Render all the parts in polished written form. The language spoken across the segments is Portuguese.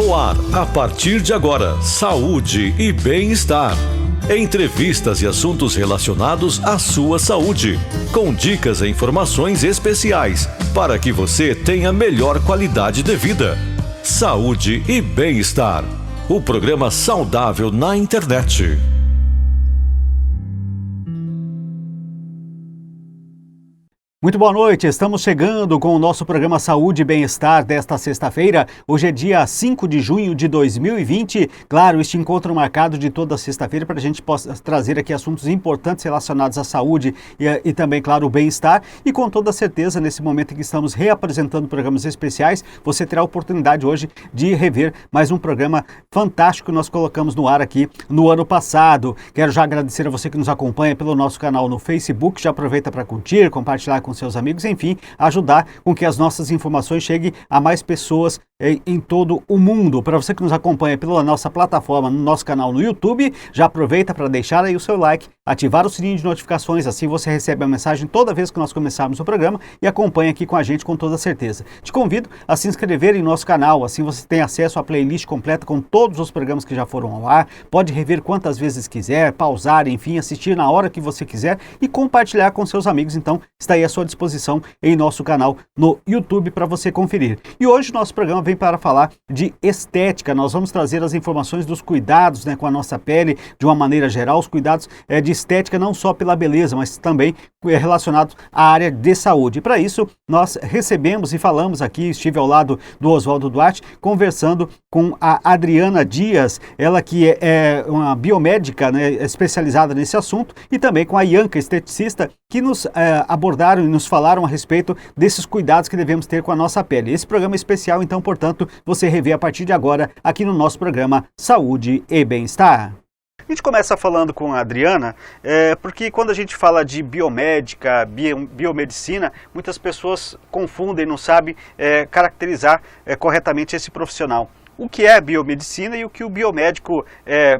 No ar, a partir de agora, saúde e bem-estar. Entrevistas e assuntos relacionados à sua saúde, com dicas e informações especiais para que você tenha melhor qualidade de vida. Saúde e bem-estar. O programa saudável na internet. Muito boa noite, estamos chegando com o nosso programa Saúde e Bem-Estar desta sexta-feira. Hoje é dia 5 de junho de 2020. Claro, este encontro marcado de toda sexta-feira para a gente possa trazer aqui assuntos importantes relacionados à saúde e também, claro, o bem-estar. E com toda certeza, nesse momento em que estamos reapresentando programas especiais, você terá a oportunidade hoje de rever mais um programa fantástico que nós colocamos no ar aqui no ano passado. Quero já agradecer a você que nos acompanha pelo nosso canal no Facebook. Já aproveita para curtir, compartilhar com seus amigos, enfim, ajudar com que as nossas informações cheguem a mais pessoas em todo o mundo. Para você que nos acompanha pela nossa plataforma, no nosso canal no YouTube, já aproveita para deixar aí o seu like, ativar o sininho de notificações, assim você recebe a mensagem toda vez que nós começarmos o programa e acompanha aqui com a gente com toda certeza. Te convido a se inscrever em nosso canal, assim você tem acesso à playlist completa com todos os programas que já foram ao ar, pode rever quantas vezes quiser, pausar, enfim, assistir na hora que você quiser e compartilhar com seus amigos. Então, está aí à sua disposição em nosso canal no YouTube para você conferir. E hoje nosso programa vem para falar de estética. Nós vamos trazer as informações dos cuidados, com a nossa pele de uma maneira geral, os cuidados de estética não só pela beleza, mas também relacionados à área de saúde. E para isso nós recebemos e falamos aqui, estive ao lado do Oswaldo Duarte, conversando com a Adriana Dias, ela que é uma biomédica, especializada nesse assunto, e também com a Ianca, esteticista, que nos abordaram e nos falaram a respeito desses cuidados que devemos ter com a nossa pele. Esse programa é especial, então, portanto, você revê a partir de agora aqui no nosso programa Saúde e Bem-Estar. A gente começa falando com a Adriana, porque quando a gente fala de biomédica, biomedicina, muitas pessoas confundem, não sabem caracterizar corretamente esse profissional. O que é biomedicina e o que o biomédico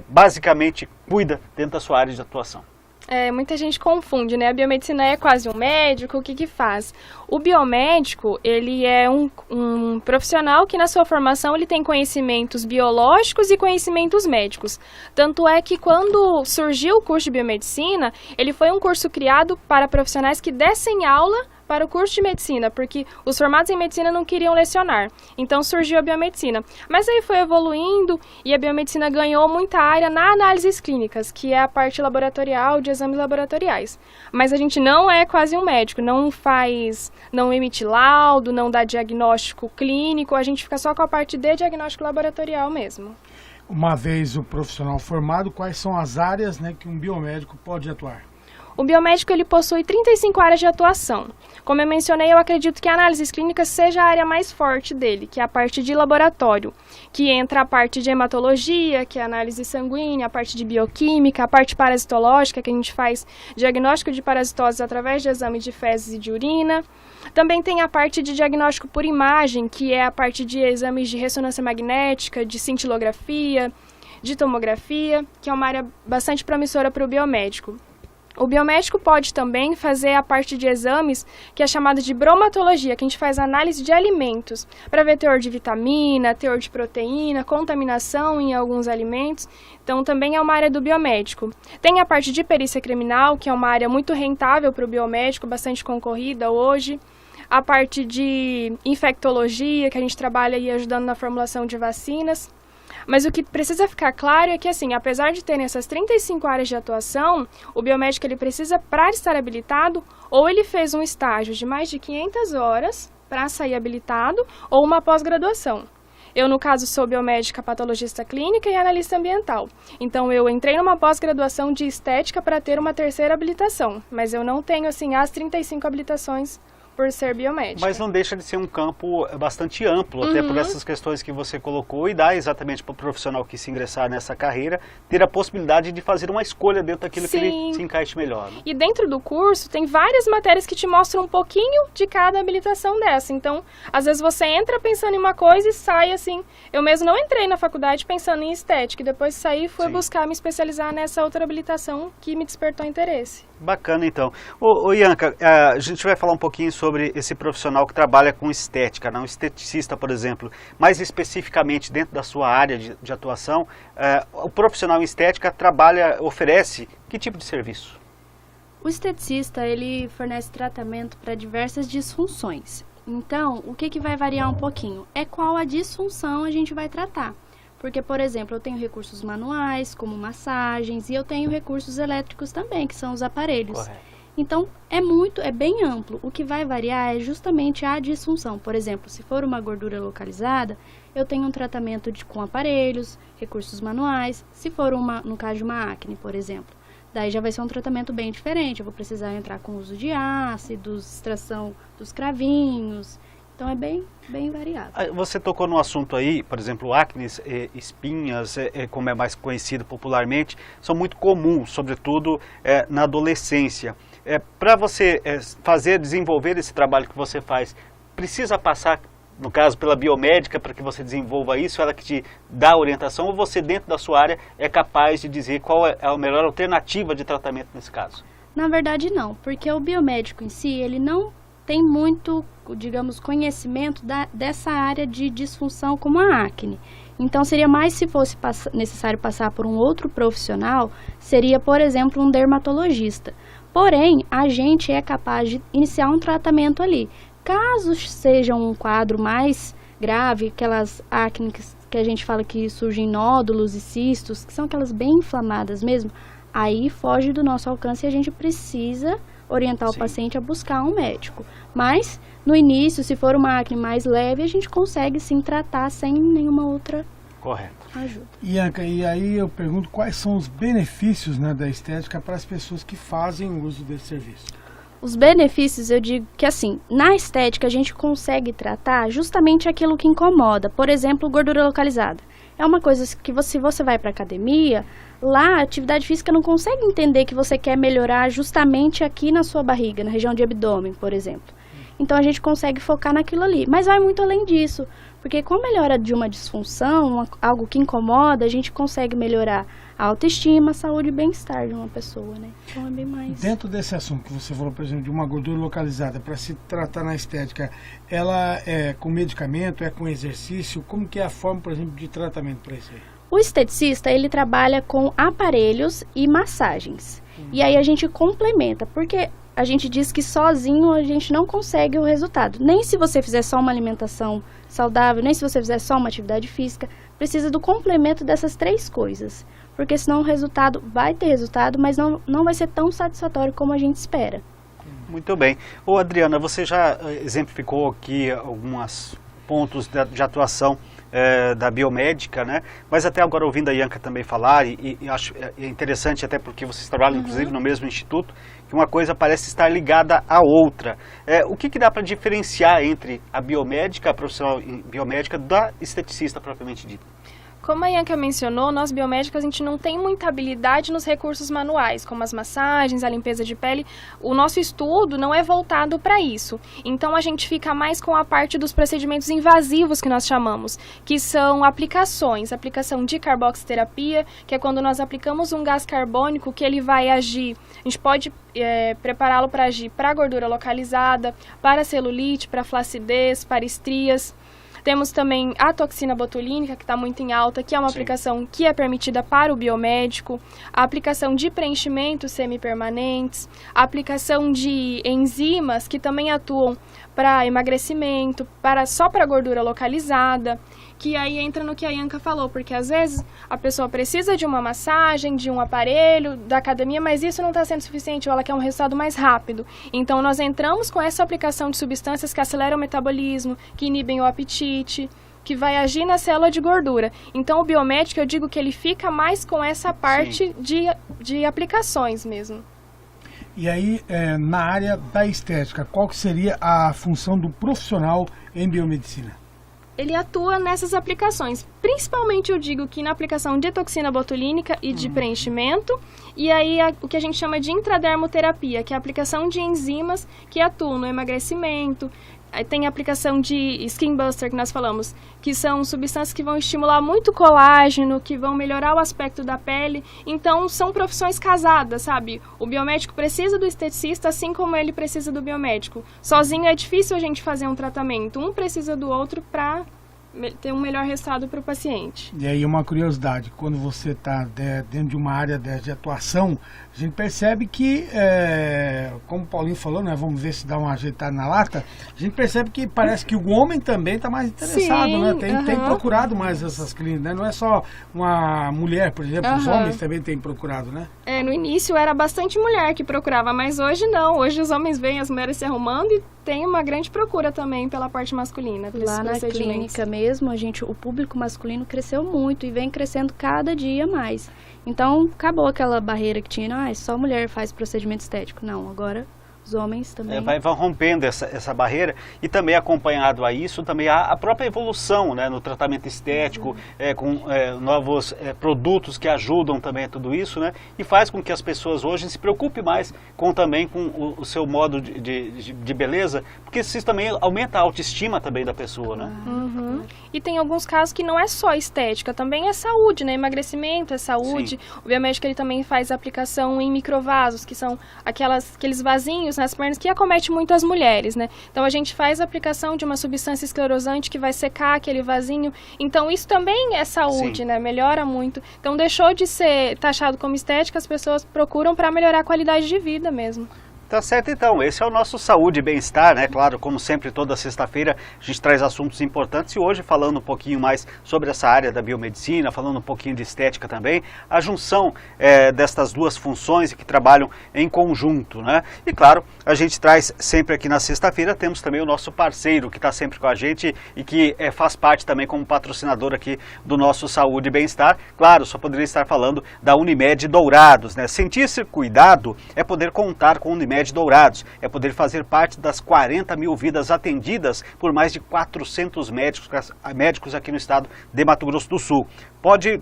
basicamente cuida dentro da sua área de atuação? Muita gente confunde, né? A biomedicina é quase um médico, o que faz? O biomédico, ele é um profissional que na sua formação ele tem conhecimentos biológicos e conhecimentos médicos. Tanto é que quando surgiu o curso de biomedicina, ele foi um curso criado para profissionais que dessem aula para o curso de medicina, porque os formados em medicina não queriam lecionar. Então surgiu a biomedicina. Mas aí foi evoluindo e a biomedicina ganhou muita área na análises clínicas, que é a parte laboratorial de exames laboratoriais. Mas a gente não é quase um médico, não emite laudo, não dá diagnóstico clínico, a gente fica só com a parte de diagnóstico laboratorial mesmo. Uma vez o profissional formado, quais são as áreas que um biomédico pode atuar? O biomédico ele possui 35 áreas de atuação. Como eu mencionei, eu acredito que a análises clínicas seja a área mais forte dele, que é a parte de laboratório, que entra a parte de hematologia, que é a análise sanguínea, a parte de bioquímica, a parte parasitológica, que a gente faz diagnóstico de parasitoses através de exames de fezes e de urina. Também tem a parte de diagnóstico por imagem, que é a parte de exames de ressonância magnética, de cintilografia, de tomografia, que é uma área bastante promissora para o biomédico. O biomédico pode também fazer a parte de exames que é chamada de bromatologia, que a gente faz análise de alimentos, para ver teor de vitamina, teor de proteína, contaminação em alguns alimentos. Então também é uma área do biomédico. Tem a parte de perícia criminal, que é uma área muito rentável para o biomédico, bastante concorrida hoje. A parte de infectologia, que a gente trabalha aí ajudando na formulação de vacinas. Mas o que precisa ficar claro é que, assim, apesar de terem essas 35 áreas de atuação, o biomédico ele precisa, para estar habilitado, ou ele fez um estágio de mais de 500 horas para sair habilitado, ou uma pós-graduação. Eu, no caso, sou biomédica patologista clínica e analista ambiental. Então, eu entrei numa pós-graduação de estética para ter uma terceira habilitação, mas eu não tenho, assim, as 35 habilitações por ser biomédica. Mas não deixa de ser um campo bastante amplo, até por essas questões que você colocou, e dá exatamente para o profissional que se ingressar nessa carreira ter a possibilidade de fazer uma escolha dentro daquilo que ele se encaixe melhor. Né? E dentro do curso tem várias matérias que te mostram um pouquinho de cada habilitação dessa. Então, às vezes você entra pensando em uma coisa e sai assim. Eu mesmo não entrei na faculdade pensando em estética, e depois saí e fui buscar me especializar nessa outra habilitação que me despertou interesse. Bacana, então. Ô Ianca, a gente vai falar um pouquinho sobre esse profissional que trabalha com estética, um esteticista, por exemplo. Mais especificamente, dentro da sua área de atuação, o profissional em estética oferece que tipo de serviço? O esteticista, ele fornece tratamento para diversas disfunções. Então, o que vai variar um pouquinho? É qual a disfunção a gente vai tratar. Porque, por exemplo, eu tenho recursos manuais, como massagens, e eu tenho recursos elétricos também, que são os aparelhos. Correto. Então, é bem amplo. O que vai variar é justamente a disfunção. Por exemplo, se for uma gordura localizada, eu tenho um tratamento com aparelhos, recursos manuais. Se for no caso de uma acne, por exemplo, daí já vai ser um tratamento bem diferente. Eu vou precisar entrar com uso de ácidos, extração dos cravinhos. Então é bem variado. Você tocou no assunto aí, por exemplo, acne, espinhas, como é mais conhecido popularmente, são muito comuns, sobretudo na adolescência. Para você desenvolver esse trabalho que você faz, precisa passar, no caso, pela biomédica para que você desenvolva isso, ela que te dá a orientação, ou você, dentro da sua área, é capaz de dizer qual é a melhor alternativa de tratamento nesse caso? Na verdade, não, porque o biomédico em si, ele não tem muito, digamos, conhecimento dessa área de disfunção como a acne. Então, seria mais, se fosse necessário passar por um outro profissional, seria, por exemplo, um dermatologista. Porém, a gente é capaz de iniciar um tratamento ali. Caso seja um quadro mais grave, aquelas acnes que a gente fala que surgem nódulos e cistos, que são aquelas bem inflamadas mesmo, aí foge do nosso alcance e a gente precisa orientar o paciente a buscar um médico. Mas, no início, se for uma acne mais leve, a gente consegue sim tratar sem nenhuma outra ajuda. Ianca, e aí eu pergunto quais são os benefícios, né, da estética para as pessoas que fazem uso desse serviço? Os benefícios, eu digo que assim, na estética a gente consegue tratar justamente aquilo que incomoda. Por exemplo, gordura localizada. É uma coisa que se você vai para academia, lá a atividade física não consegue entender que você quer melhorar justamente aqui na sua barriga, na região de abdômen, por exemplo. Então a gente consegue focar naquilo ali. Mas vai muito além disso, porque com a melhora de uma disfunção, algo que incomoda, a gente consegue melhorar a autoestima, a saúde e bem-estar de uma pessoa, né? Então é bem mais... Dentro desse assunto que você falou, por exemplo, de uma gordura localizada, para se tratar na estética, ela é com medicamento, é com exercício? Como que é a forma, por exemplo, de tratamento para isso aí? O esteticista, ele trabalha com aparelhos e massagens. E aí a gente complementa, porque a gente diz que sozinho a gente não consegue o resultado. Nem se você fizer só uma alimentação saudável, nem se você fizer só uma atividade física, precisa do complemento dessas três coisas. Porque senão o resultado vai ter resultado, mas não vai ser tão satisfatório como a gente espera. Muito bem. Ô Adriana, você já exemplificou aqui alguns pontos de atuação da biomédica, né? Mas até agora, ouvindo a Ianca também falar, e acho interessante até porque vocês trabalham inclusive no mesmo instituto, que uma coisa parece estar ligada à outra. O que dá para diferenciar entre a biomédica, a profissional biomédica, da esteticista propriamente dita? Como a Ianca mencionou, nós biomédicos a gente não tem muita habilidade nos recursos manuais, como as massagens, a limpeza de pele. O nosso estudo não é voltado para isso. Então a gente fica mais com a parte dos procedimentos invasivos que nós chamamos, que são aplicações, aplicação de carboxiterapia, que é quando nós aplicamos um gás carbônico que ele vai agir. A gente pode prepará-lo para agir para gordura localizada, para celulite, para flacidez, para estrias. Temos também a toxina botulínica, que está muito em alta, que é uma aplicação que é permitida para o biomédico. A aplicação de preenchimentos semipermanentes. A aplicação de enzimas, que também atuam para emagrecimento, só para gordura localizada. Que aí entra no que a Ianca falou, porque às vezes a pessoa precisa de uma massagem, de um aparelho, da academia, mas isso não está sendo suficiente, ou ela quer um resultado mais rápido. Então nós entramos com essa aplicação de substâncias que aceleram o metabolismo, que inibem o apetite, que vai agir na célula de gordura. Então o biomédico, eu digo que ele fica mais com essa parte de aplicações mesmo. E aí, na área da estética, qual que seria a função do profissional em biomedicina? Ele atua nessas aplicações. Principalmente eu digo que na aplicação de toxina botulínica e de preenchimento. E aí o que a gente chama de intradermoterapia, que é a aplicação de enzimas que atuam no emagrecimento, Aí tem a aplicação de Skin Buster, que nós falamos, que são substâncias que vão estimular muito colágeno, que vão melhorar o aspecto da pele. Então, são profissões casadas, sabe? O biomédico precisa do esteticista, assim como ele precisa do biomédico. Sozinho é difícil a gente fazer um tratamento. Um precisa do outro para ter um melhor resultado para o paciente. E aí uma curiosidade, quando você está dentro de uma área de atuação, a gente percebe que, como o Paulinho falou, né, vamos ver se dá uma ajeitada na lata, a gente percebe que parece que o homem também está mais interessado, sim, né? Tem procurado mais essas clínicas, né? Não é só uma mulher, por exemplo, os homens também têm procurado, né? No início era bastante mulher que procurava, mas hoje não. Hoje os homens veem as mulheres se arrumando e tem uma grande procura também pela parte masculina. Lá na clínica mesmo, o público masculino cresceu muito e vem crescendo cada dia mais. Então, acabou aquela barreira que tinha, só mulher faz procedimento estético. Não, agora os homens também... Vão rompendo essa barreira e também acompanhado a isso, também a própria evolução, né, no tratamento estético, com novos produtos que ajudam também a tudo isso, né, e faz com que as pessoas hoje se preocupem mais também com o seu modo de beleza, porque isso também aumenta a autoestima também da pessoa, né? Uhum. E tem alguns casos que não é só estética, também é saúde, né, emagrecimento é saúde. Sim. O biomédico ele também faz aplicação em microvasos, que são aqueles vasinhos nas pernas que acomete muito as mulheres, né? Então a gente faz a aplicação de uma substância esclerosante que vai secar aquele vasinho. Então isso também é saúde, né? Melhora muito. Então deixou de ser taxado como estética, as pessoas procuram para melhorar a qualidade de vida mesmo. Tá certo, então. Esse é o nosso Saúde e Bem-Estar, né? Claro, como sempre, toda sexta-feira a gente traz assuntos importantes e hoje falando um pouquinho mais sobre essa área da biomedicina, falando um pouquinho de estética também, a junção destas duas funções que trabalham em conjunto, né? E claro, a gente traz sempre aqui na sexta-feira, temos também o nosso parceiro que está sempre com a gente e que faz parte também como patrocinador aqui do nosso Saúde e Bem-Estar. Claro, só poderia estar falando da Unimed Dourados, né? Sentir-se cuidado é poder contar com Unimed Dourados, é poder fazer parte das 40 mil vidas atendidas por mais de 400 médicos aqui no estado de Mato Grosso do Sul.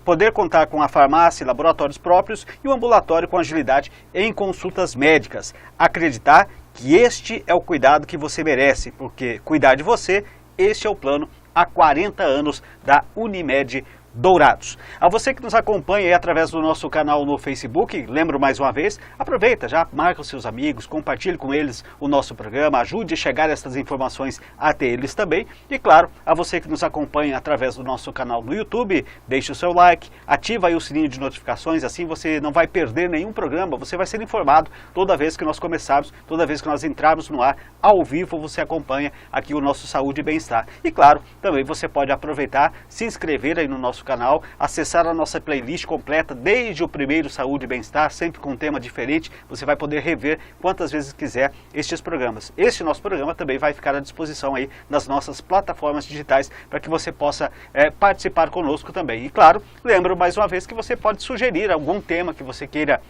Poder contar com a farmácia, laboratórios próprios e o ambulatório com agilidade em consultas médicas. Acreditar que este é o cuidado que você merece, porque cuidar de você, este é o plano há 40 anos da Unimed Dourados. A você que nos acompanha aí através do nosso canal no Facebook, lembro mais uma vez, aproveita, já marca os seus amigos, compartilhe com eles o nosso programa, ajude a chegar essas informações até eles também. E claro, a você que nos acompanha através do nosso canal no YouTube, deixe o seu like, ativa aí o sininho de notificações, assim você não vai perder nenhum programa, você vai ser informado toda vez que nós começarmos, toda vez que nós entrarmos no ar, ao vivo você acompanha aqui o nosso Saúde e Bem-Estar. E claro, também você pode aproveitar, se inscrever aí no nosso canal, acessar a nossa playlist completa desde o primeiro Saúde e Bem-Estar, sempre com um tema diferente. Você vai poder rever quantas vezes quiser estes programas. Este nosso programa também vai ficar à disposição aí nas nossas plataformas digitais para que você possa participar conosco também. E claro, lembro mais uma vez que você pode sugerir algum tema que você queira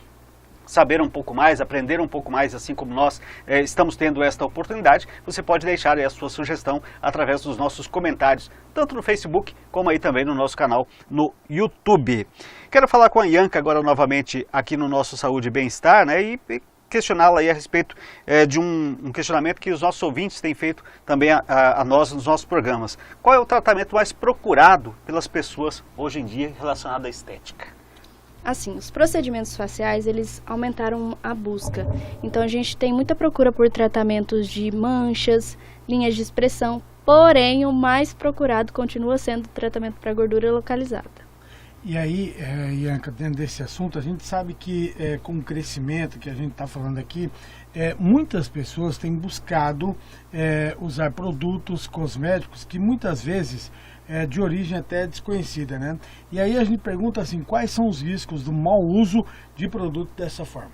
saber um pouco mais, aprender um pouco mais, assim como nós estamos tendo esta oportunidade, você pode deixar aí a sua sugestão através dos nossos comentários, tanto no Facebook, como aí também no nosso canal no YouTube. Quero falar com a Ianca agora novamente aqui no nosso Saúde e Bem-Estar, né, e questioná-la aí a respeito de um questionamento que os nossos ouvintes têm feito também a nós nos nossos programas. Qual é o tratamento mais procurado pelas pessoas hoje em dia relacionado à estética? Assim, os procedimentos faciais, eles aumentaram a busca. Então, a gente tem muita procura por tratamentos de manchas, linhas de expressão, porém, o mais procurado continua sendo o tratamento para gordura localizada. E aí, Ianca, dentro desse assunto, a gente sabe que com o crescimento que a gente está falando aqui, muitas pessoas têm buscado usar produtos cosméticos que muitas vezes de origem até desconhecida, né? E aí a gente pergunta assim, quais são os riscos do mau uso de produto dessa forma?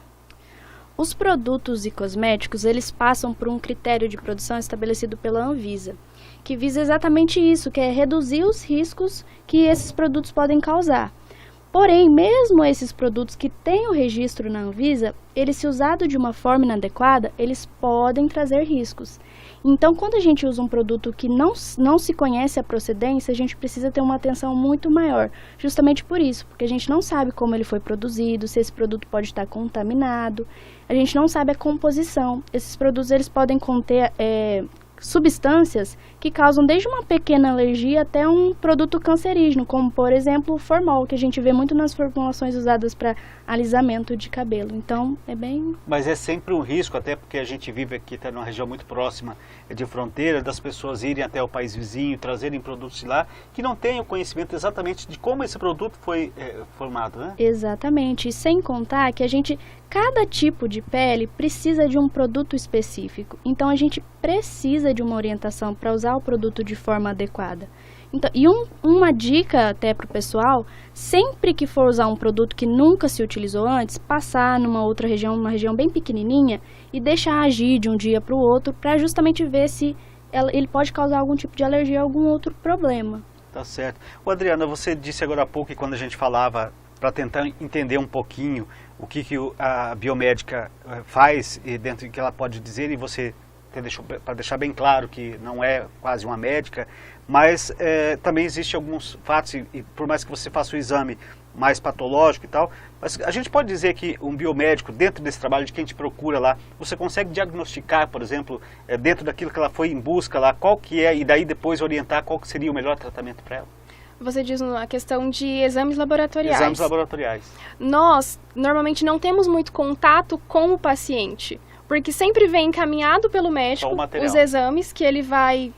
Os produtos e cosméticos, eles passam por um critério de produção estabelecido pela Anvisa, que visa exatamente isso, que é reduzir os riscos que esses produtos podem causar. Porém, mesmo esses produtos que têm o registro na Anvisa, eles se usados de uma forma inadequada, eles podem trazer riscos. Então, quando a gente usa um produto que não se conhece a procedência, a gente precisa ter uma atenção muito maior. Justamente por isso, porque a gente não sabe como ele foi produzido, se esse produto pode estar contaminado, a gente não sabe a composição. Esses produtos eles podem conter substâncias que causam desde uma pequena alergia até um produto cancerígeno, como, por exemplo, o formol, que a gente vê muito nas formulações usadas para alisamento de cabelo. Então, é bem... Mas é sempre um risco, até porque a gente vive aqui, está numa região muito próxima de fronteira, das pessoas irem até o país vizinho, trazerem produtos de lá, que não tenham conhecimento exatamente de como esse produto foi formado, né? Exatamente, e sem contar que cada tipo de pele precisa de um produto específico. Então, a gente precisa de uma orientação para usar o produto de forma adequada. Então, uma dica até para o pessoal, sempre que for usar um produto que nunca se utilizou antes, passar numa outra região, uma região bem pequenininha, e deixar agir de um dia para o outro, para justamente ver se ele pode causar algum tipo de alergia ou algum outro problema. Tá certo. Adriana, você disse agora há pouco que quando a gente falava, para tentar entender um pouquinho o que a biomédica faz e dentro do que ela pode dizer, e você para deixar bem claro que não é quase uma médica, mas também existem alguns fatos, e por mais que você faça o exame mais patológico e tal, mas a gente pode dizer que um biomédico, dentro desse trabalho de quem te procura lá, você consegue diagnosticar, por exemplo, dentro daquilo que ela foi em busca lá, qual que é, e daí depois orientar qual que seria o melhor tratamento para ela? Você diz a questão de exames laboratoriais. Exames laboratoriais. Nós, normalmente, não temos muito contato com o paciente, porque sempre vem encaminhado pelo médico os exames que ele vai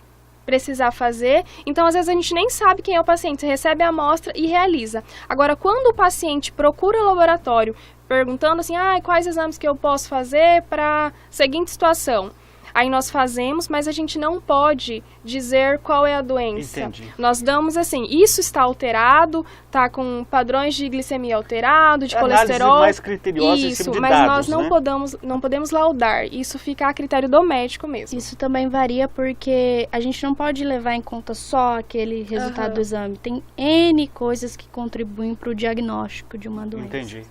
precisar fazer. Então, às vezes, a gente nem sabe quem é o paciente. Você recebe a amostra e realiza. Agora, quando o paciente procura o laboratório perguntando assim, quais exames que eu posso fazer para a seguinte situação? Aí nós fazemos, mas a gente não pode dizer qual é a doença. Entendi. Nós damos assim, isso está alterado, está com padrões de glicemia alterado, de colesterol. Mais criteriosa em cima de mas dados, nós não podemos laudar. Isso fica a critério do médico mesmo. Isso também varia porque a gente não pode levar em conta só aquele resultado do exame. Tem N coisas que contribuem para o diagnóstico de uma doença. Entendi.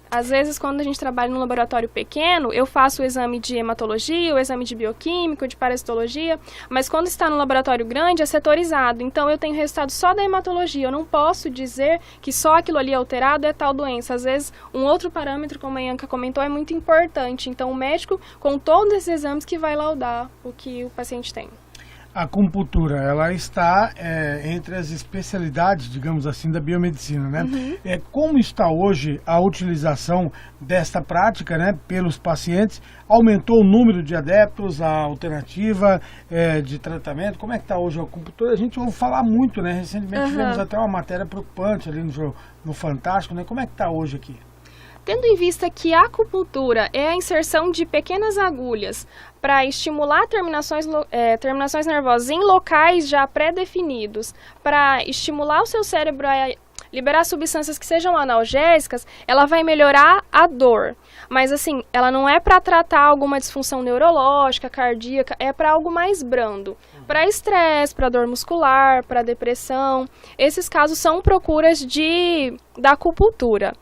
Às vezes, quando a gente trabalha num laboratório pequeno, eu faço o exame de hematologia, o exame de bioquímico, de parasitologia, mas quando está no laboratório grande, é setorizado. Então, eu tenho resultado só da hematologia. Eu não posso dizer que só aquilo ali alterado é tal doença. Às vezes, um outro parâmetro, como a Ianca comentou, é muito importante. Então, o médico, com todos esses exames, que vai laudar o que o paciente tem. A acupuntura, ela está entre as especialidades, digamos assim, da biomedicina, né? Uhum. Como está hoje a utilização desta prática, né, pelos pacientes? Aumentou o número de adeptos, a alternativa de tratamento? Como é que está hoje a acupuntura? A gente ouve falar muito, né? Recentemente tivemos até uma matéria preocupante ali no Fantástico, né? Como é que está hoje aqui? Tendo em vista que a acupuntura é a inserção de pequenas agulhas para estimular terminações nervosas em locais já pré-definidos, para estimular o seu cérebro a liberar substâncias que sejam analgésicas, ela vai melhorar a dor. Mas assim, ela não é para tratar alguma disfunção neurológica, cardíaca, é para algo mais brando. Para estresse, para dor muscular, para depressão. Esses casos são procuras da acupuntura.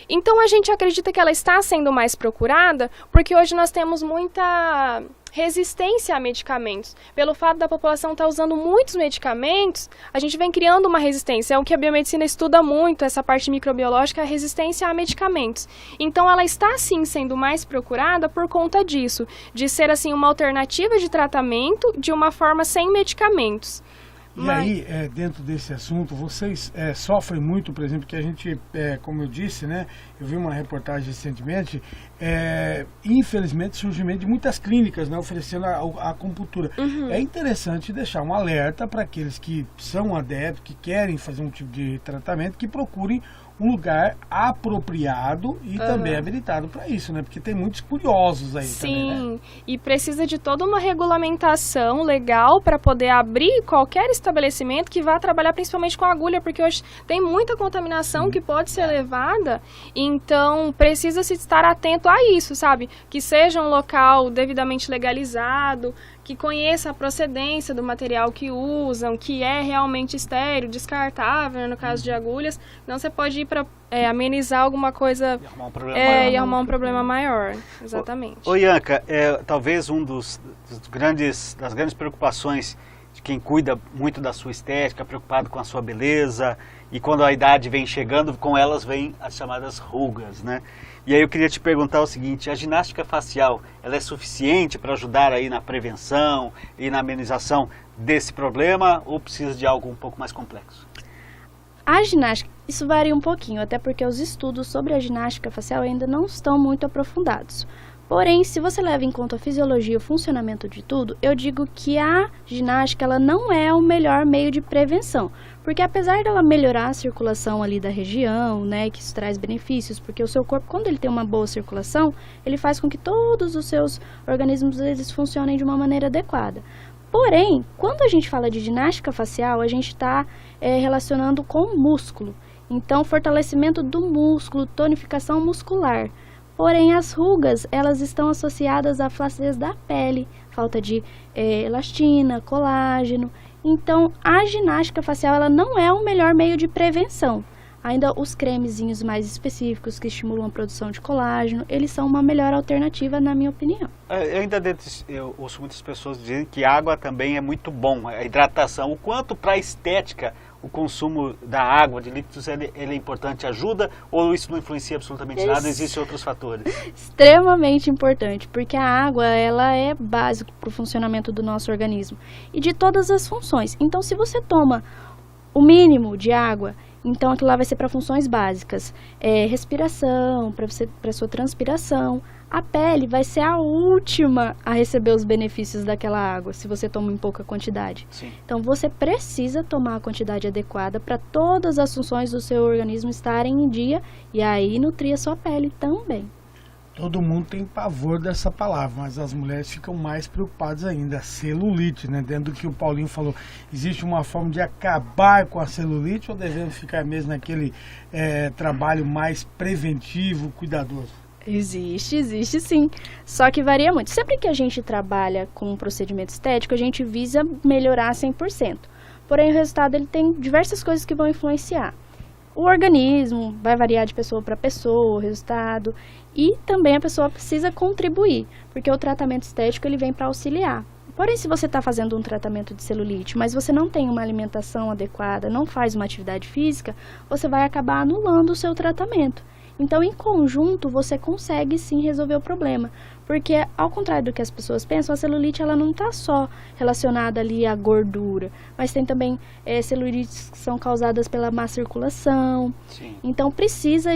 Então, a gente acredita que ela está sendo mais procurada porque hoje nós temos muita resistência a medicamentos. Pelo fato da população estar usando muitos medicamentos, a gente vem criando uma resistência. É o que a biomedicina estuda muito, essa parte microbiológica, a resistência a medicamentos. Então, ela está, sim, sendo mais procurada por conta disso, de ser, assim, uma alternativa de tratamento de uma forma sem medicamentos. E aí, dentro desse assunto, vocês sofrem muito, por exemplo, que a gente, como eu disse, né, eu vi uma reportagem recentemente, infelizmente, surgimento de muitas clínicas, né, oferecendo a acupuntura. Uhum. É interessante deixar um alerta para aqueles que são adeptos, que querem fazer um tipo de tratamento, que procurem um lugar apropriado e também habilitado para isso, né? Porque tem muitos curiosos aí. Sim, também, né? E precisa de toda uma regulamentação legal para poder abrir qualquer estabelecimento que vá trabalhar principalmente com agulha, porque hoje tem muita contaminação que pode ser levada, então precisa se estar atento a isso, sabe? Que seja um local devidamente legalizado, que conheça a procedência do material que usam, que é realmente estéril, descartável, né, no caso de agulhas. Não, você pode ir para amenizar alguma coisa e arrumar um problema maior. Exatamente. Ô Ianca, talvez das grandes preocupações de quem cuida muito da sua estética, preocupado com a sua beleza, e quando a idade vem chegando, com elas vêm as chamadas rugas, né? E aí eu queria te perguntar o seguinte, a ginástica facial, ela é suficiente para ajudar aí na prevenção e na amenização desse problema, ou precisa de algo um pouco mais complexo? A ginástica, isso varia um pouquinho, até porque os estudos sobre a ginástica facial ainda não estão muito aprofundados. Porém, se você leva em conta a fisiologia e o funcionamento de tudo, eu digo que a ginástica ela não é o melhor meio de prevenção. Porque apesar dela melhorar a circulação ali da região, né, que isso traz benefícios, porque o seu corpo, quando ele tem uma boa circulação, ele faz com que todos os seus organismos eles funcionem de uma maneira adequada. Porém, quando a gente fala de ginástica facial, a gente está relacionando com o músculo. Então, fortalecimento do músculo, tonificação muscular. Porém, as rugas, elas estão associadas à flacidez da pele, falta de elastina, colágeno. Então, a ginástica facial, ela não é o melhor meio de prevenção. Ainda os cremezinhos mais específicos que estimulam a produção de colágeno, eles são uma melhor alternativa, na minha opinião. Eu ouço muitas pessoas dizendo que água também é muito bom, a hidratação. O quanto para a estética o consumo da água, de líquidos, ele é importante, ajuda ou isso não influencia absolutamente nada, existem outros fatores? Extremamente importante, porque a água ela é básica para o funcionamento do nosso organismo e de todas as funções. Então, se você toma o mínimo de água, então aquilo lá vai ser para funções básicas, respiração, para sua transpiração. A pele vai ser a última a receber os benefícios daquela água, se você toma em pouca quantidade. Sim. Então você precisa tomar a quantidade adequada para todas as funções do seu organismo estarem em dia e aí nutrir a sua pele também. Todo mundo tem pavor dessa palavra, mas as mulheres ficam mais preocupadas ainda. A celulite, né? Dentro do que o Paulinho falou, existe uma forma de acabar com a celulite ou devemos ficar mesmo naquele trabalho mais preventivo, cuidadoso? Existe sim. Só que varia muito. Sempre que a gente trabalha com um procedimento estético, a gente visa melhorar 100%. Porém, o resultado ele tem diversas coisas que vão influenciar. O organismo vai variar de pessoa para pessoa, o resultado, e também a pessoa precisa contribuir, porque o tratamento estético ele vem para auxiliar. Porém, se você está fazendo um tratamento de celulite, mas você não tem uma alimentação adequada, não faz uma atividade física, você vai acabar anulando o seu tratamento. Então, em conjunto, você consegue sim resolver o problema. Porque, ao contrário do que as pessoas pensam, a celulite ela não está só relacionada ali à gordura, mas tem também celulites que são causadas pela má circulação. Sim. Então, precisa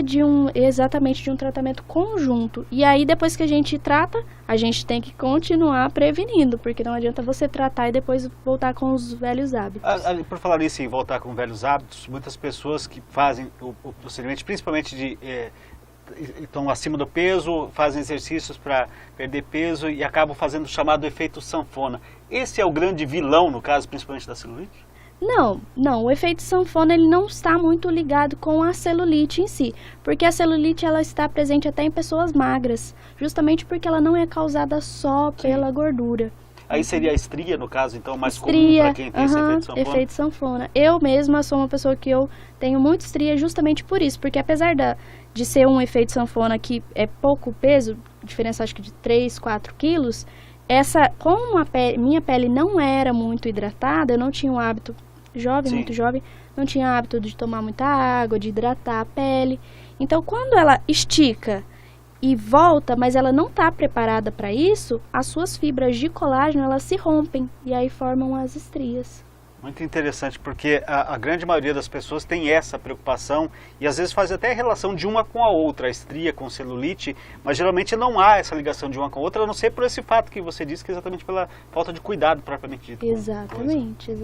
exatamente de um tratamento conjunto. E aí, depois que a gente trata, a gente tem que continuar prevenindo, porque não adianta você tratar e depois voltar com os velhos hábitos. Por falar nisso, em voltar com velhos hábitos, muitas pessoas que fazem o procedimento, principalmente estão acima do peso, fazem exercícios para perder peso e acabam fazendo o chamado efeito sanfona. Esse é o grande vilão, no caso, principalmente da celulite? Não, o efeito sanfona ele não está muito ligado com a celulite em si, porque a celulite ela está presente até em pessoas magras, justamente porque ela não é causada só pela gordura. Aí seria a estria, no caso, então, mais comum para quem tem esse efeito sanfona? Efeito sanfona. Eu mesma sou uma pessoa que eu tenho muito estria justamente por isso, porque apesar de ser um efeito sanfona que é pouco peso, diferença acho que de 3, 4 quilos, como minha pele não era muito hidratada, eu não tinha um hábito muito jovem, não tinha hábito de tomar muita água, de hidratar a pele. Então, quando ela estica e volta, mas ela não está preparada para isso, as suas fibras de colágeno elas se rompem e aí formam as estrias. Muito interessante, porque a grande maioria das pessoas tem essa preocupação e às vezes faz até relação de uma com a outra, a estria com celulite, mas geralmente não há essa ligação de uma com a outra, a não ser por esse fato que você disse, que é exatamente pela falta de cuidado propriamente dito. Exatamente.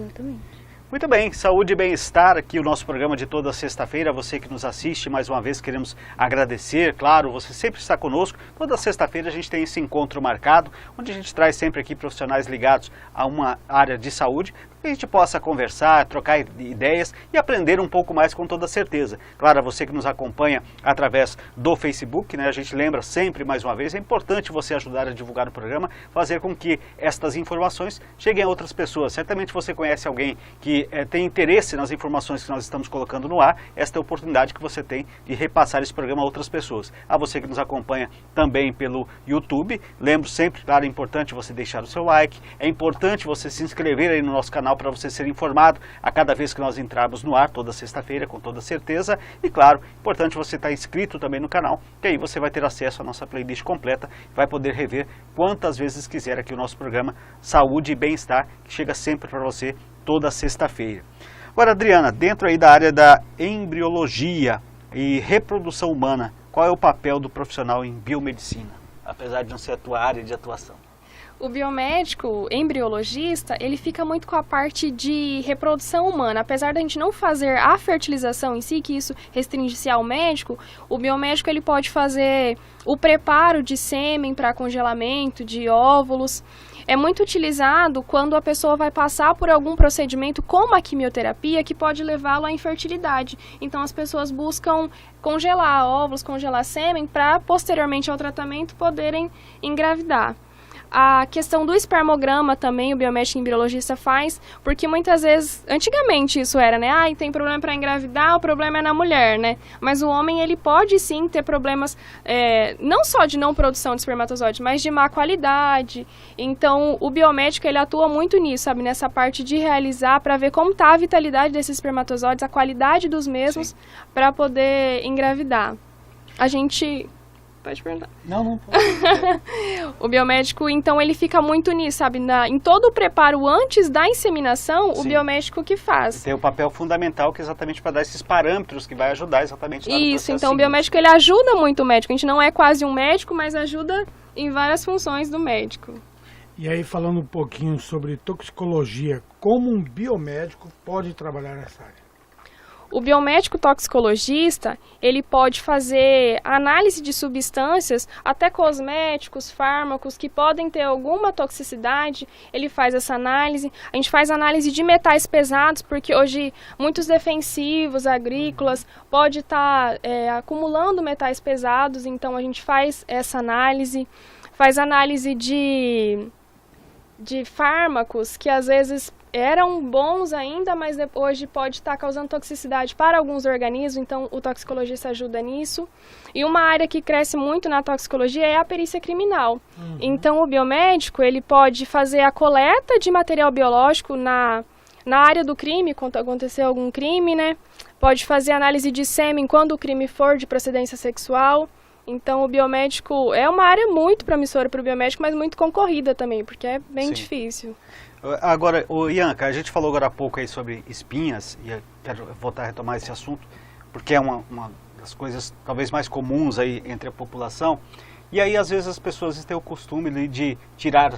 Muito bem, saúde e bem-estar, aqui o nosso programa de toda sexta-feira. Você que nos assiste, mais uma vez queremos agradecer, claro, você sempre está conosco. Toda sexta-feira a gente tem esse encontro marcado, onde a gente traz sempre aqui profissionais ligados a uma área de saúde, para que a gente possa conversar, trocar ideias e aprender um pouco mais com toda certeza. Claro, você que nos acompanha através do Facebook, né, a gente lembra sempre, mais uma vez, é importante você ajudar a divulgar o programa, fazer com que estas informações cheguem a outras pessoas. Certamente você conhece alguém que tem interesse nas informações que nós estamos colocando no ar, esta é a oportunidade que você tem de repassar esse programa a outras pessoas. A você que nos acompanha também pelo YouTube, lembro sempre, claro, é importante você deixar o seu like, é importante você se inscrever aí no nosso canal canal para você ser informado a cada vez que nós entrarmos no ar, toda sexta-feira, com toda certeza. E claro, importante você estar inscrito também no canal, que aí você vai ter acesso à nossa playlist completa, vai poder rever quantas vezes quiser aqui o nosso programa Saúde e Bem-Estar, que chega sempre para você toda sexta-feira. Agora, Adriana, dentro aí da área da embriologia e reprodução humana, qual é o papel do profissional em biomedicina, apesar de não ser a tua área de atuação? O biomédico embriologista, ele fica muito com a parte de reprodução humana. Apesar da gente não fazer a fertilização em si, que isso restringe-se ao médico, o biomédico ele pode fazer o preparo de sêmen para congelamento, de óvulos. É muito utilizado quando a pessoa vai passar por algum procedimento como a quimioterapia que pode levá-lo à infertilidade. Então as pessoas buscam congelar óvulos, congelar sêmen para posteriormente ao tratamento poderem engravidar. A questão do espermograma também o biomédico embriologista faz, porque muitas vezes, antigamente isso era, né? Tem problema para engravidar, o problema é na mulher, né? Mas o homem, ele pode sim ter problemas, não só de não produção de espermatozoide, mas de má qualidade. Então, o biomédico, ele atua muito nisso, sabe? Nessa parte de realizar, para ver como está a vitalidade desses espermatozoides, a qualidade dos mesmos, para poder engravidar. A gente... Pode perguntar. Não. O biomédico, então, ele fica muito nisso, sabe? Em todo o preparo antes da inseminação, Sim. O biomédico que faz. Tem o papel fundamental que é exatamente para dar esses parâmetros que vai ajudar exatamente lá no Isso, processo então o seguinte. biomédico ele ajuda muito o médico. A gente não é quase um médico, mas ajuda em várias funções do médico. E aí, falando um pouquinho sobre toxicologia, como um biomédico pode trabalhar nessa área? O biomédico toxicologista, ele pode fazer análise de substâncias, até cosméticos, fármacos, que podem ter alguma toxicidade, ele faz essa análise. A gente faz análise de metais pesados, porque hoje muitos defensivos agrícolas podem estar acumulando metais pesados, então a gente faz essa análise. Faz análise de fármacos que às vezes eram bons ainda, mas hoje pode estar causando toxicidade para alguns organismos, então o toxicologista ajuda nisso. E uma área que cresce muito na toxicologia é a perícia criminal. Então o biomédico, ele pode fazer a coleta de material biológico na área do crime, quando acontecer algum crime, né? Pode fazer análise de sêmen quando o crime for de procedência sexual. Então o biomédico é uma área muito promissora para o biomédico, mas muito concorrida também, porque é bem difícil. Agora, Ianca, a gente falou agora há pouco aí sobre espinhas, e eu quero voltar a retomar esse assunto, porque é uma das coisas talvez mais comuns aí entre a população, e aí às vezes as pessoas têm o costume de tirar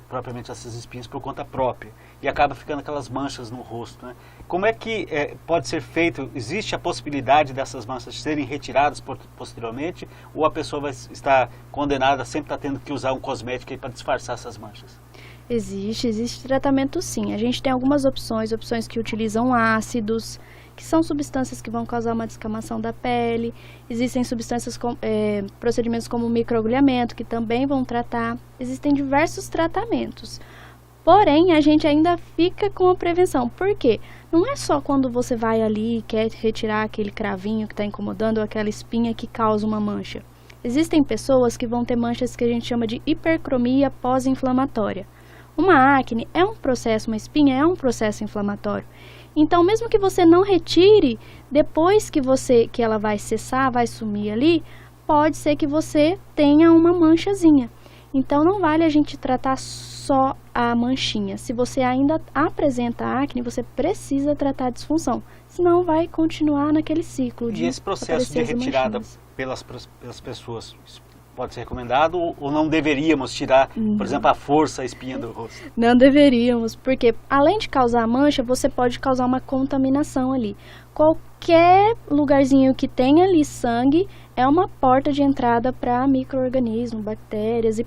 propriamente essas espinhas por conta própria, e acaba ficando aquelas manchas no rosto, né? Como é que pode ser feito? Existe a possibilidade dessas manchas serem retiradas posteriormente, ou a pessoa vai estar condenada a sempre estar tendo que usar um cosmético para disfarçar essas manchas? Existe tratamento sim. A gente tem algumas opções que utilizam ácidos, que são substâncias que vão causar uma descamação da pele. Existem substâncias, procedimentos como microagulhamento, que também vão tratar. Existem diversos tratamentos. Porém, a gente ainda fica com a prevenção. Por quê? Não é só quando você vai ali e quer retirar aquele cravinho que está incomodando ou aquela espinha que causa uma mancha. Existem pessoas que vão ter manchas que a gente chama de hipercromia pós-inflamatória. Uma acne é um processo, uma espinha é um processo inflamatório. Então, mesmo que você não retire, depois que ela vai cessar, vai sumir ali, pode ser que você tenha uma manchazinha. Então, não vale a gente tratar só a manchinha. Se você ainda apresenta acne, você precisa tratar a disfunção. Senão, vai continuar naquele ciclo de E esse processo de retirada pelas pessoas pode ser recomendado ou não deveríamos tirar, por exemplo, a força, a espinha do rosto? Não deveríamos, porque além de causar mancha, você pode causar uma contaminação ali. Qualquer lugarzinho que tenha ali sangue é uma porta de entrada para micro-organismos, bactérias, e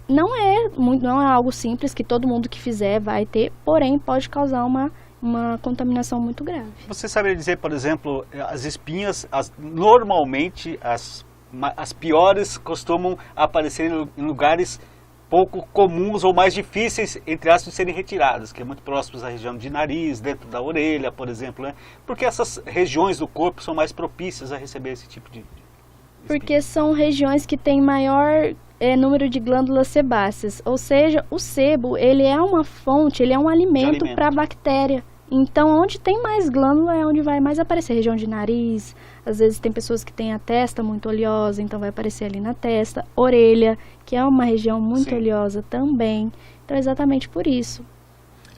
não é algo simples que todo mundo que fizer vai ter, porém pode causar uma contaminação muito grave. Você sabe dizer, por exemplo, as espinhas, normalmente as piores costumam aparecer em lugares pouco comuns ou mais difíceis, entre aspas, de serem retiradas, que é muito próximos à região de nariz, dentro da orelha, por exemplo, né? Porque essas regiões do corpo são mais propícias a receber esse tipo de Porque são regiões que têm maior número de glândulas sebáceas, ou seja, o sebo, ele é uma fonte, ele é um alimento para a bactéria. Então, onde tem mais glândula é onde vai mais aparecer, região de nariz, às vezes tem pessoas que têm a testa muito oleosa, então vai aparecer ali na testa, orelha, que é uma região muito oleosa também, então é exatamente por isso.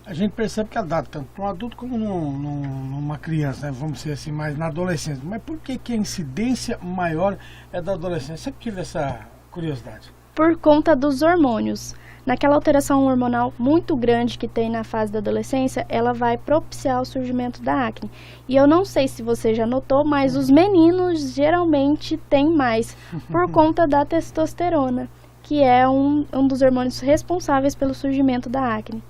A gente percebe que ela dá tanto para um adulto como numa criança, né? Vamos dizer assim, mais na adolescência. Mas por que a incidência maior é da adolescência? Eu sempre tive essa curiosidade. Por conta dos hormônios. Naquela alteração hormonal muito grande que tem na fase da adolescência, ela vai propiciar o surgimento da acne. E eu não sei se você já notou, mas os meninos geralmente têm mais, por conta da testosterona, que é um dos hormônios responsáveis pelo surgimento da acne.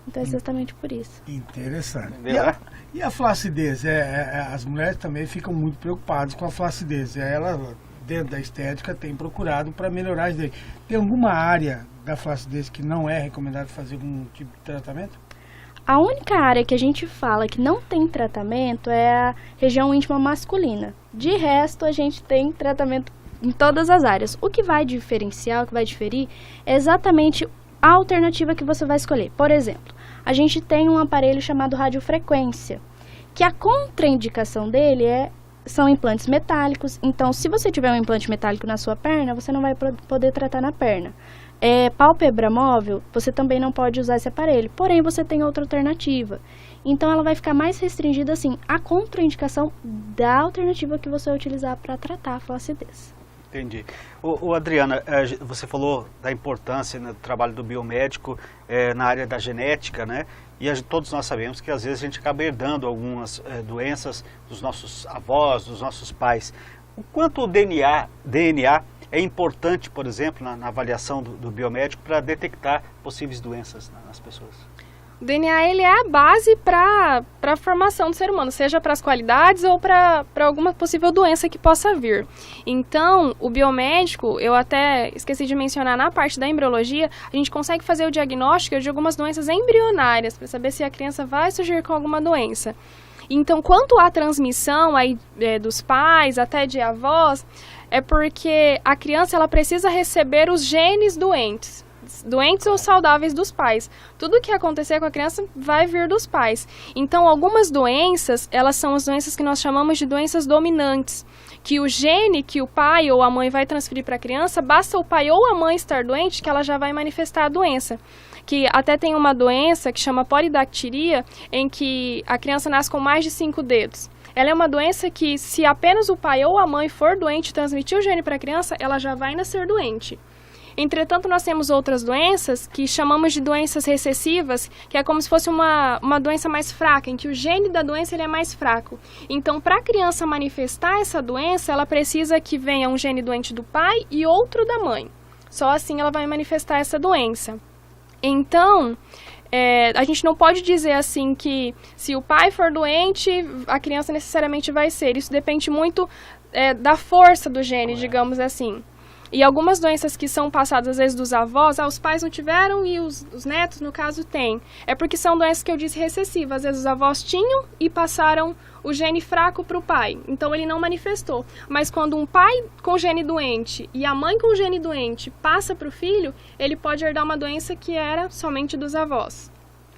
Então é exatamente por isso. Interessante. E a flacidez? As mulheres também ficam muito preocupadas com a flacidez. Ela, dentro da estética, tem procurado para melhorar isso daí. Tem alguma área da flacidez que não é recomendado fazer algum tipo de tratamento? A única área que a gente fala que não tem tratamento é a região íntima masculina. De resto, a gente tem tratamento em todas as áreas. O que vai diferenciar, o que vai diferir, é exatamente a alternativa que você vai escolher. Por exemplo, a gente tem um aparelho chamado radiofrequência, que a contraindicação dele são implantes metálicos. Então, se você tiver um implante metálico na sua perna, você não vai poder tratar na perna. Pálpebra móvel, você também não pode usar esse aparelho, porém você tem outra alternativa. Então, ela vai ficar mais restringida, assim, a contraindicação da alternativa que você vai utilizar para tratar a flacidez. Entendi. Adriana, você falou da importância, né, do trabalho do biomédico na área da genética, né? E todos nós sabemos que às vezes a gente acaba herdando algumas doenças dos nossos avós, dos nossos pais. O quanto o DNA é importante, por exemplo, na avaliação do biomédico para detectar possíveis doenças nas pessoas? O DNA ele é a base para a formação do ser humano, seja para as qualidades ou para alguma possível doença que possa vir. Então, o biomédico, eu até esqueci de mencionar na parte da embriologia, a gente consegue fazer o diagnóstico de algumas doenças embrionárias para saber se a criança vai surgir com alguma doença. Então, quanto à transmissão aí, dos pais, até de avós, é porque a criança ela precisa receber os genes doentes ou saudáveis dos pais. Tudo que acontecer com a criança vai vir dos pais. Então, algumas doenças, elas são as doenças que nós chamamos de doenças dominantes, que o gene que o pai ou a mãe vai transferir para a criança, basta o pai ou a mãe estar doente que ela já vai manifestar a doença. Que até tem uma doença que chama polidactilia, em que a criança nasce com mais de 5 dedos. Ela é uma doença que, se apenas o pai ou a mãe for doente e transmitir o gene para a criança, ela já vai nascer doente. Entretanto, nós temos outras doenças que chamamos de doenças recessivas, que é como se fosse uma doença mais fraca, em que o gene da doença ele é mais fraco. Então, para a criança manifestar essa doença, ela precisa que venha um gene doente do pai e outro da mãe. Só assim ela vai manifestar essa doença. Então, a gente não pode dizer assim que se o pai for doente, a criança necessariamente vai ser. Isso depende muito da força do gene, digamos assim. E algumas doenças que são passadas, às vezes, dos avós, os pais não tiveram e os netos, no caso, têm. É porque são doenças que eu disse recessivas. Às vezes, os avós tinham e passaram o gene fraco para o pai. Então, ele não manifestou. Mas quando um pai com gene doente e a mãe com gene doente passa para o filho, ele pode herdar uma doença que era somente dos avós.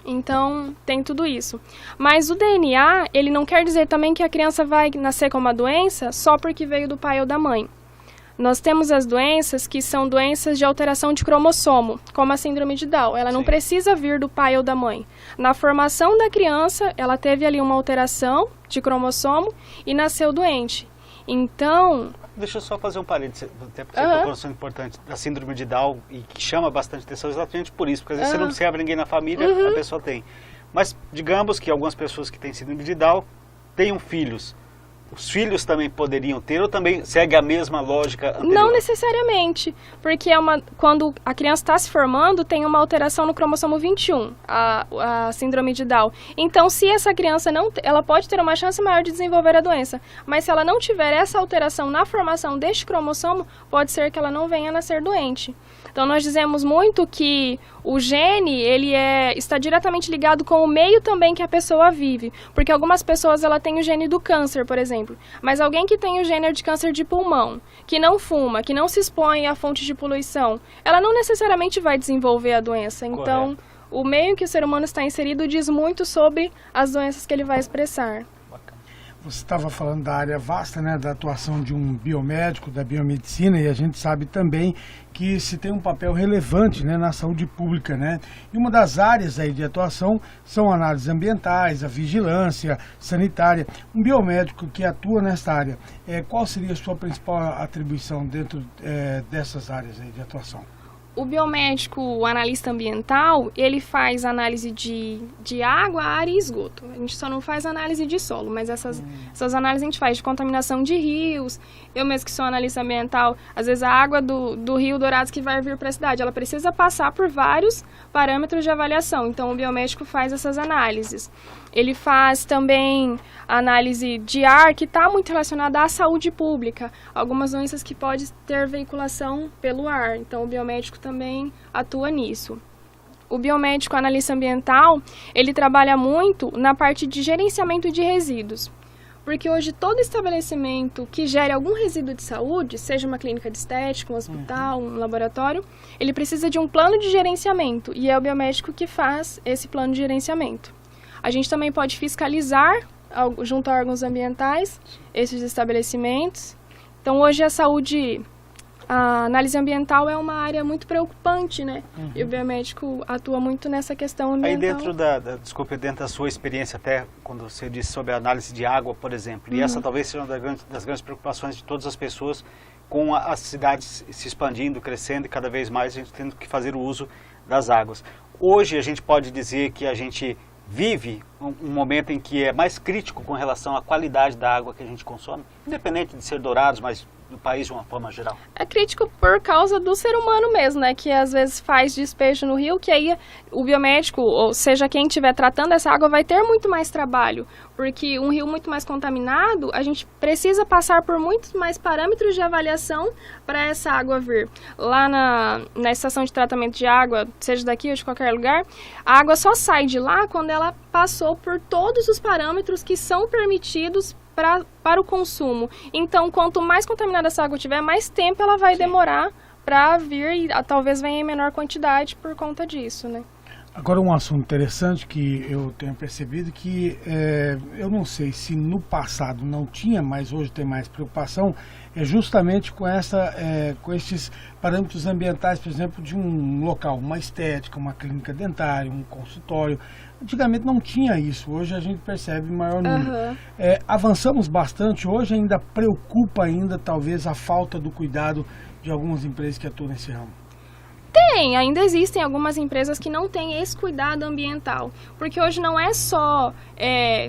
Então, tem tudo isso. Mas o DNA, ele não quer dizer também que a criança vai nascer com uma doença só porque veio do pai ou da mãe. Nós temos as doenças que são doenças de alteração de cromossomo, como a síndrome de Down. Ela não precisa vir do pai ou da mãe. Na formação da criança, ela teve ali uma alteração de cromossomo e nasceu doente. Então... Deixa eu só fazer um parênteses, até porque você tocou uma importante da síndrome de Down e que chama bastante atenção exatamente por isso, porque às vezes você não observa ninguém na família, a pessoa tem. Mas digamos que algumas pessoas que têm síndrome de Down tenham filhos. Os filhos também poderiam ter ou também segue a mesma lógica anterior? Não necessariamente, porque quando a criança está se formando, tem uma alteração no cromossomo 21, a síndrome de Down. Então, se essa criança ela pode ter uma chance maior de desenvolver a doença, mas se ela não tiver essa alteração na formação deste cromossomo, pode ser que ela não venha a nascer doente. Então nós dizemos muito que o gene, ele está diretamente ligado com o meio também que a pessoa vive. Porque algumas pessoas ela têm o gene do câncer, por exemplo. Mas alguém que tem o gene de câncer de pulmão, que não fuma, que não se expõe a fontes de poluição, ela não necessariamente vai desenvolver a doença. Então, o meio em que o ser humano está inserido diz muito sobre as doenças que ele vai expressar. Você estava falando da área vasta, né, da atuação de um biomédico, da biomedicina, e a gente sabe também que se tem um papel relevante, né, na saúde pública, né? E uma das áreas aí de atuação são análises ambientais, a vigilância sanitária. Um biomédico que atua nessa área, qual seria a sua principal atribuição dentro dessas áreas aí de atuação? O biomédico, o analista ambiental, ele faz análise de água, ar e esgoto. A gente só não faz análise de solo, mas essas análises a gente faz de contaminação de rios. Eu mesmo que sou analista ambiental, às vezes a água do Rio Dourados que vai vir para a cidade, ela precisa passar por vários parâmetros de avaliação. Então o biomédico faz essas análises. Ele faz também análise de ar, que está muito relacionada à saúde pública. Algumas doenças que podem ter veiculação pelo ar. Então, o biomédico também atua nisso. O biomédico analista ambiental, ele trabalha muito na parte de gerenciamento de resíduos. Porque hoje todo estabelecimento que gere algum resíduo de saúde, seja uma clínica de estética, um hospital, um laboratório, ele precisa de um plano de gerenciamento. E é o biomédico que faz esse plano de gerenciamento. A gente também pode fiscalizar, junto a órgãos ambientais, esses estabelecimentos. Então, hoje a análise ambiental é uma área muito preocupante, né? E o biomédico atua muito nessa questão ambiental. Aí dentro da sua experiência, até quando você disse sobre a análise de água, por exemplo, e essa talvez seja uma das grandes preocupações de todas as pessoas, com as cidades se expandindo, crescendo e cada vez mais a gente tendo que fazer o uso das águas. Hoje a gente pode dizer que a gente vive um momento em que é mais crítico com relação à qualidade da água que a gente consome, independente de ser Dourados, mas do país de uma forma geral. É crítico por causa do ser humano mesmo, né? Que às vezes faz despejo no rio, que aí o biomédico, ou seja, quem estiver tratando essa água, vai ter muito mais trabalho. Porque um rio muito mais contaminado, a gente precisa passar por muitos mais parâmetros de avaliação para essa água vir. Lá na estação de tratamento de água, seja daqui ou de qualquer lugar, a água só sai de lá quando ela passou por todos os parâmetros que são permitidos para o consumo. Então, quanto mais contaminada essa água tiver, mais tempo ela vai demorar para vir e talvez venha em menor quantidade por conta disso, né? Agora, um assunto interessante que eu tenho percebido que eu não sei se no passado não tinha, mas hoje tem mais preocupação, é justamente com esses parâmetros ambientais, por exemplo, de um local, uma estética, uma clínica dentária, um consultório. Antigamente não tinha isso, hoje a gente percebe maior número. Avançamos bastante, hoje ainda preocupa talvez a falta do cuidado de algumas empresas que atuam nesse ramo. Ainda existem algumas empresas que não têm esse cuidado ambiental, porque hoje não é só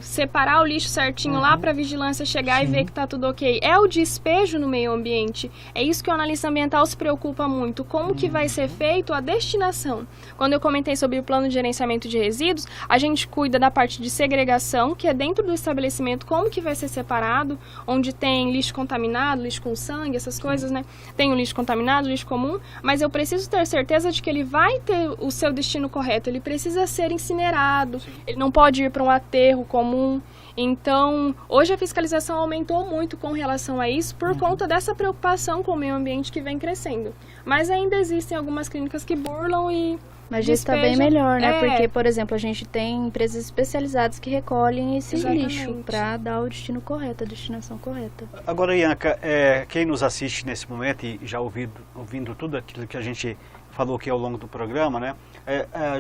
separar o lixo certinho lá para a vigilância chegar e ver que está tudo ok, é o despejo no meio ambiente. É isso que o analista ambiental se preocupa muito, como que vai ser feito a destinação. Quando eu comentei sobre o plano de gerenciamento de resíduos, a gente cuida da parte de segregação, que é dentro do estabelecimento, como que vai ser separado, onde tem lixo contaminado, lixo com sangue, essas coisas, né? Tem o lixo contaminado, lixo comum, mas eu preciso ter certeza de que ele vai ter o seu destino correto, ele precisa ser incinerado, ele não pode ir para um aterro comum. Então, hoje a fiscalização aumentou muito com relação a isso por conta dessa preocupação com o meio ambiente que vem crescendo. Mas ainda existem algumas clínicas que burlam e mas isso está bem melhor, né? Porque, por exemplo, a gente tem empresas especializadas que recolhem esse lixo para dar o destino correto, a destinação correta. Agora, Ianca, quem nos assiste nesse momento e já ouvindo tudo aquilo que a gente falou aqui ao longo do programa, né?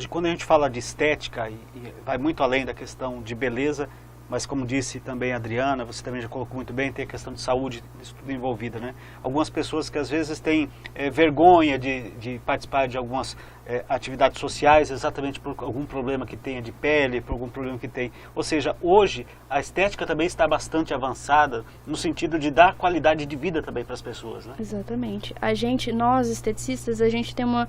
Quando a gente fala de estética, e vai muito além da questão de beleza, mas como disse também a Adriana, você também já colocou muito bem, tem a questão de saúde, isso tudo envolvido, né? Algumas pessoas que às vezes têm vergonha de participar de algumas atividades sociais, exatamente por algum problema que tenha de pele, por algum problema que tem. Ou seja, hoje a estética também está bastante avançada no sentido de dar qualidade de vida também para as pessoas, né? Exatamente. Nós esteticistas, a gente tem uma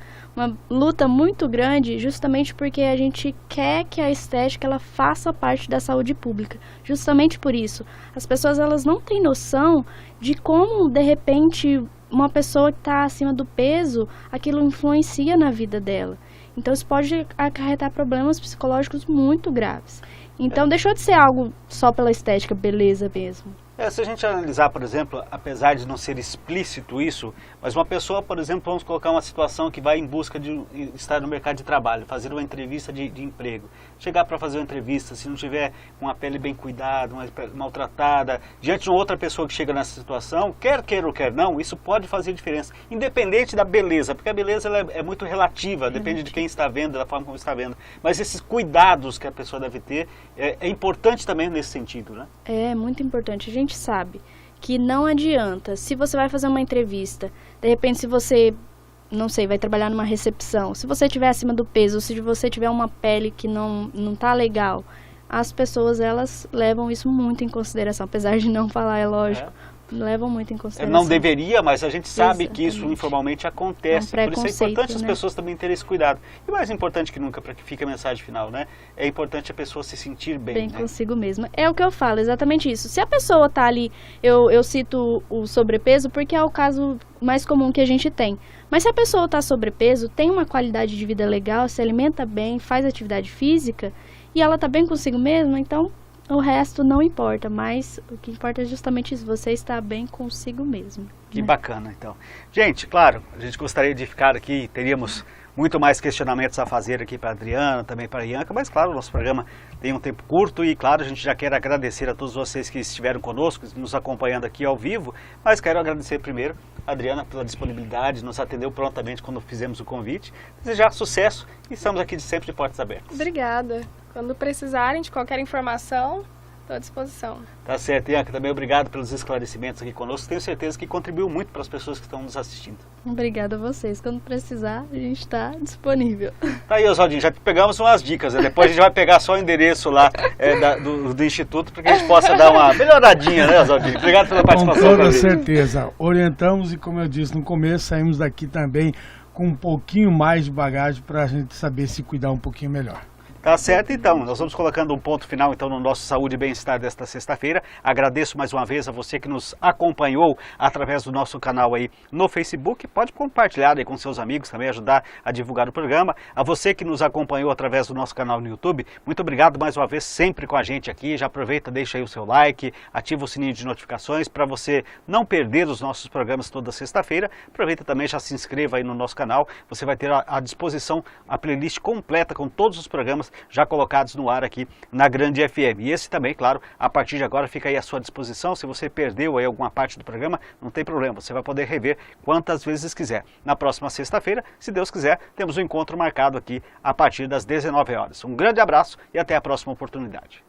luta muito grande justamente porque a gente quer que a estética ela faça parte da saúde pública. Justamente por isso. As pessoas elas não têm noção de como, de repente, uma pessoa que está acima do peso, aquilo influencia na vida dela. Então isso pode acarretar problemas psicológicos muito graves. Então deixou de ser algo só pela estética, beleza mesmo. Se a gente analisar, por exemplo, apesar de não ser explícito isso, mas uma pessoa, por exemplo, vamos colocar uma situação que vai em busca de estar no mercado de trabalho, fazer uma entrevista de emprego. Chegar para fazer uma entrevista, se não tiver com a pele bem cuidada, uma pele maltratada, diante de outra pessoa que chega nessa situação, quer queira ou quer não, isso pode fazer diferença. Independente da beleza, porque a beleza ela é muito relativa, depende de quem está vendo, da forma como está vendo. Mas esses cuidados que a pessoa deve ter é importante também nesse sentido, né? É muito importante. A gente sabe que não adianta, se você vai fazer uma entrevista, de repente se você, não sei, vai trabalhar numa recepção, se você estiver acima do peso, se você tiver uma pele que não tá legal, as pessoas, elas levam isso muito em consideração, apesar de não falar, é lógico, levam muito em consideração. Não deveria, mas a gente sabe que isso Exatamente. informalmente acontece, É um por isso é importante preconceito, as né? pessoas também terem esse cuidado. E mais importante que nunca, para que fique a mensagem final, né? É importante a pessoa se sentir bem, né? Consigo mesma. É o que eu falo, exatamente isso. Se a pessoa tá ali, eu cito o sobrepeso porque é o caso mais comum que a gente tem. Mas se a pessoa tá sobrepeso, tem uma qualidade de vida legal, se alimenta bem, faz atividade física e ela tá bem consigo mesma, então o resto não importa, mas o que importa é justamente isso, você estar bem consigo mesmo. Que bacana, então. Gente, claro, a gente gostaria de ficar aqui, teríamos muito mais questionamentos a fazer aqui para a Adriana, também para a Ianca, mas claro, o nosso programa tem um tempo curto e claro, a gente já quer agradecer a todos vocês que estiveram conosco, nos acompanhando aqui ao vivo, mas quero agradecer primeiro a Adriana pela disponibilidade, nos atendeu prontamente quando fizemos o convite, desejar sucesso e estamos aqui sempre de portas abertas. Obrigada. Quando precisarem de qualquer informação, estou à disposição. Tá certo, Ianca, também obrigado pelos esclarecimentos aqui conosco. Tenho certeza que contribuiu muito para as pessoas que estão nos assistindo. Obrigada a vocês. Quando precisar, a gente está disponível. Tá aí, Oswaldinho, já pegamos umas dicas, né? Depois a gente vai pegar só o endereço lá do Instituto para que a gente possa dar uma melhoradinha, né, Oswaldinho? Obrigado pela participação. Com toda certeza. Orientamos e, como eu disse no começo, saímos daqui também com um pouquinho mais de bagagem para a gente saber se cuidar um pouquinho melhor. Tá certo, então. Nós vamos colocando um ponto final, então, no nosso Saúde e Bem-Estar desta sexta-feira. Agradeço mais uma vez a você que nos acompanhou através do nosso canal aí no Facebook. Pode compartilhar aí com seus amigos também, ajudar a divulgar o programa. A você que nos acompanhou através do nosso canal no YouTube, muito obrigado mais uma vez, sempre com a gente aqui. Já aproveita, deixa aí o seu like, ativa o sininho de notificações para você não perder os nossos programas toda sexta-feira. Aproveita também, já se inscreva aí no nosso canal. Você vai ter à disposição a playlist completa com todos os programas já colocados no ar aqui na Grande FM. E esse também, claro, a partir de agora fica aí à sua disposição. Se você perdeu aí alguma parte do programa, não tem problema, você vai poder rever quantas vezes quiser. Na próxima sexta-feira, se Deus quiser, temos um encontro marcado aqui a partir das 19 horas. Um grande abraço e até a próxima oportunidade.